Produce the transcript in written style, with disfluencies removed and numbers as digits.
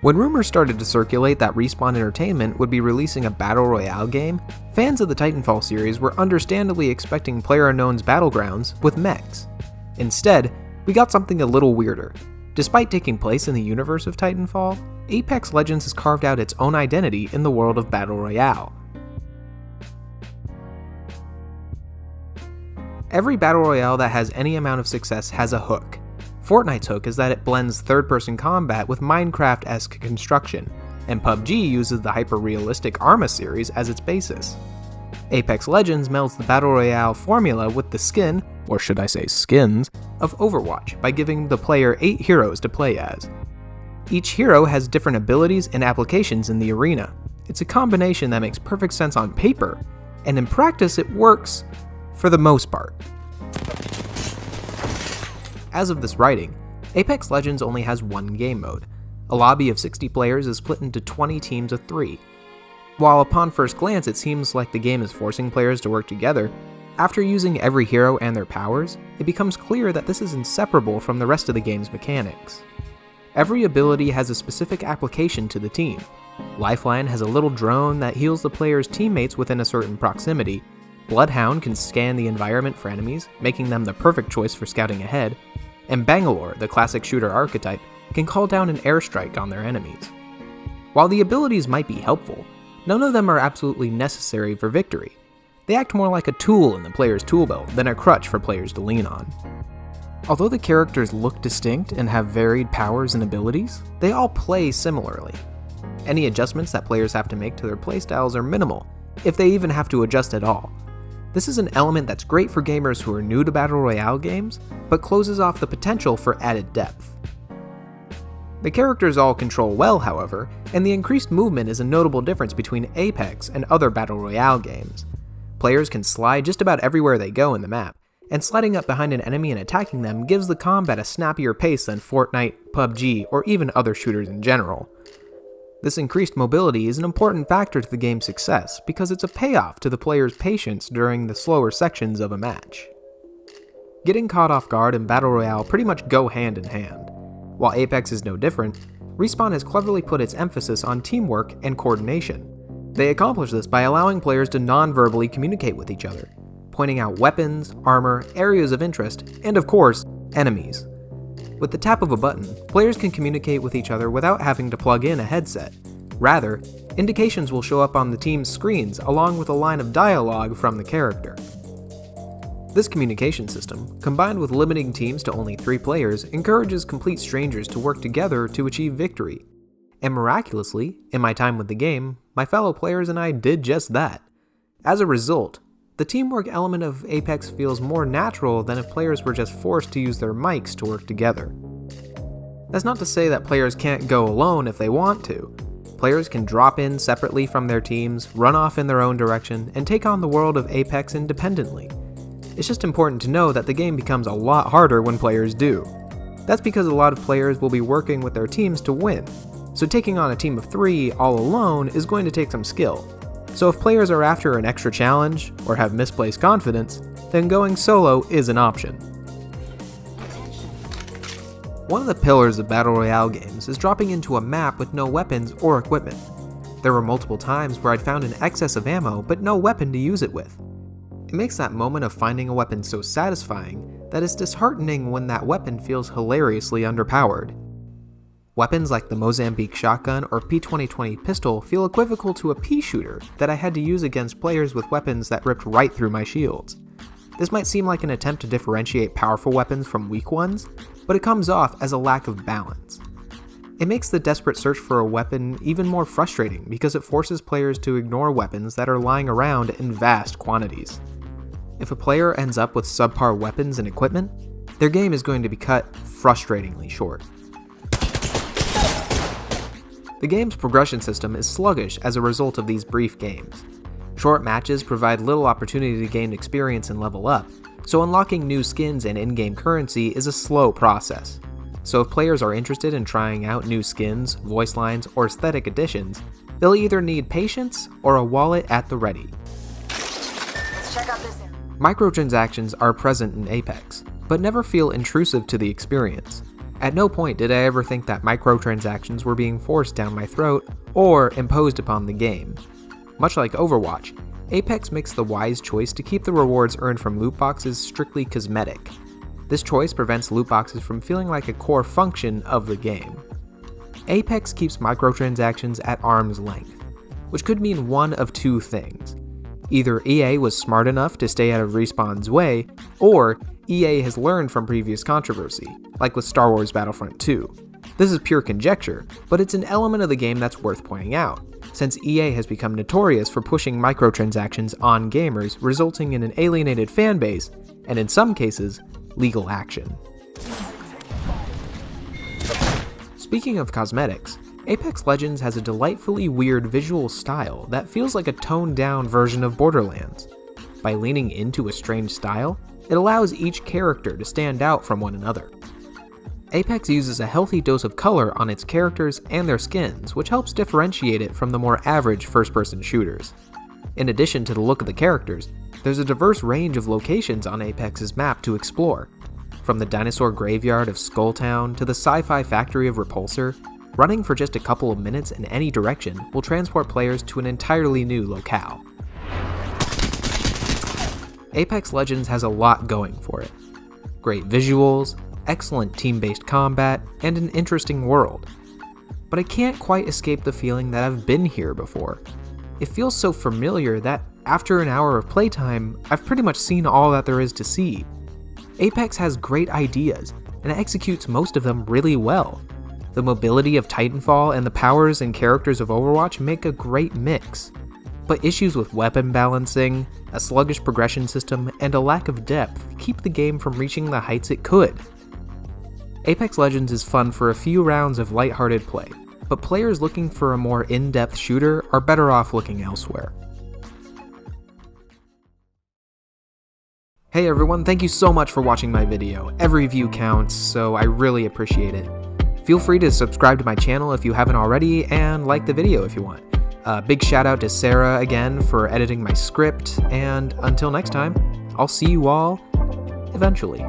When rumors started to circulate that Respawn Entertainment would be releasing a Battle Royale game, fans of the Titanfall series were understandably expecting PlayerUnknown's Battlegrounds with mechs. Instead, we got something a little weirder. Despite taking place in the universe of Titanfall, Apex Legends has carved out its own identity in the world of Battle Royale. Every Battle Royale that has any amount of success has a hook. Fortnite's hook is that it blends third-person combat with Minecraft-esque construction, and PUBG uses the hyper-realistic Arma series as its basis. Apex Legends melds the Battle Royale formula with the skin, or should I say skins, of Overwatch by giving the player 8 heroes to play as. Each hero has different abilities and applications in the arena. It's a combination that makes perfect sense on paper, and in practice it works for the most part. As of this writing, Apex Legends only has one game mode. A lobby of 60 players is split into 20 teams of 3. While upon first glance it seems like the game is forcing players to work together, after using every hero and their powers, it becomes clear that this is inseparable from the rest of the game's mechanics. Every ability has a specific application to the team. Lifeline has a little drone that heals the player's teammates within a certain proximity. Bloodhound can scan the environment for enemies, making them the perfect choice for scouting ahead. And Bangalore, the classic shooter archetype, can call down an airstrike on their enemies. While the abilities might be helpful, none of them are absolutely necessary for victory. They act more like a tool in the player's tool belt than a crutch for players to lean on. Although the characters look distinct and have varied powers and abilities, they all play similarly. Any adjustments that players have to make to their playstyles are minimal, if they even have to adjust at all. This is an element that's great for gamers who are new to Battle Royale games, but closes off the potential for added depth. The characters all control well, however, and the increased movement is a notable difference between Apex and other Battle Royale games. Players can slide just about everywhere they go in the map, and sliding up behind an enemy and attacking them gives the combat a snappier pace than Fortnite, PUBG, or even other shooters in general. This increased mobility is an important factor to the game's success because it's a payoff to the player's patience during the slower sections of a match. Getting caught off guard and Battle Royale pretty much go hand in hand. While Apex is no different, Respawn has cleverly put its emphasis on teamwork and coordination. They accomplish this by allowing players to non-verbally communicate with each other, pointing out weapons, armor, areas of interest, and of course, enemies. With the tap of a button, players can communicate with each other without having to plug in a headset. Rather, indications will show up on the team's screens along with a line of dialogue from the character. This communication system, combined with limiting teams to only 3 players, encourages complete strangers to work together to achieve victory. And miraculously, in my time with the game, my fellow players and I did just that. As a result, the teamwork element of Apex feels more natural than if players were just forced to use their mics to work together. That's not to say that players can't go alone if they want to. Players can drop in separately from their teams, run off in their own direction, and take on the world of Apex independently. It's just important to know that the game becomes a lot harder when players do. That's because a lot of players will be working with their teams to win, so taking on a team of 3 all alone is going to take some skill. So if players are after an extra challenge, or have misplaced confidence, then going solo is an option. One of the pillars of Battle Royale games is dropping into a map with no weapons or equipment. There were multiple times where I'd found an excess of ammo but no weapon to use it with. It makes that moment of finding a weapon so satisfying that it's disheartening when that weapon feels hilariously underpowered. Weapons like the Mozambique shotgun or P2020 pistol feel equivocal to a pea shooter that I had to use against players with weapons that ripped right through my shields. This might seem like an attempt to differentiate powerful weapons from weak ones, but it comes off as a lack of balance. It makes the desperate search for a weapon even more frustrating because it forces players to ignore weapons that are lying around in vast quantities. If a player ends up with subpar weapons and equipment, their game is going to be cut frustratingly short. The game's progression system is sluggish as a result of these brief games. Short matches provide little opportunity to gain experience and level up, so unlocking new skins and in-game currency is a slow process. So if players are interested in trying out new skins, voice lines, or aesthetic additions, they'll either need patience or a wallet at the ready. Let's check out this area. Microtransactions are present in Apex, but never feel intrusive to the experience. At no point did I ever think that microtransactions were being forced down my throat or imposed upon the game. Much like Overwatch, Apex makes the wise choice to keep the rewards earned from loot boxes strictly cosmetic. This choice prevents loot boxes from feeling like a core function of the game. Apex keeps microtransactions at arm's length, which could mean one of two things. Either EA was smart enough to stay out of Respawn's way, or EA has learned from previous controversy, like with Star Wars Battlefront 2. This is pure conjecture, but it's an element of the game that's worth pointing out, since EA has become notorious for pushing microtransactions on gamers, resulting in an alienated fanbase, and in some cases, legal action. Speaking of cosmetics, Apex Legends has a delightfully weird visual style that feels like a toned-down version of Borderlands. By leaning into a strange style, it allows each character to stand out from one another. Apex uses a healthy dose of color on its characters and their skins, which helps differentiate it from the more average first-person shooters. In addition to the look of the characters, there's a diverse range of locations on Apex's map to explore. From the dinosaur graveyard of Skulltown to the sci-fi factory of Repulsor, running for just a couple of minutes in any direction will transport players to an entirely new locale. Apex Legends has a lot going for it. Great visuals, excellent team-based combat, and an interesting world. But I can't quite escape the feeling that I've been here before. It feels so familiar that after an hour of playtime, I've pretty much seen all that there is to see. Apex has great ideas, and executes most of them really well. The mobility of Titanfall and the powers and characters of Overwatch make a great mix. But issues with weapon balancing, a sluggish progression system, and a lack of depth keep the game from reaching the heights it could. Apex Legends is fun for a few rounds of lighthearted play, but players looking for a more in-depth shooter are better off looking elsewhere. Hey everyone, thank you so much for watching my video. Every view counts, so I really appreciate it. Feel free to subscribe to my channel if you haven't already, and like the video if you want. Big shout out to Sarah again for editing my script, and until next time, I'll see you all eventually.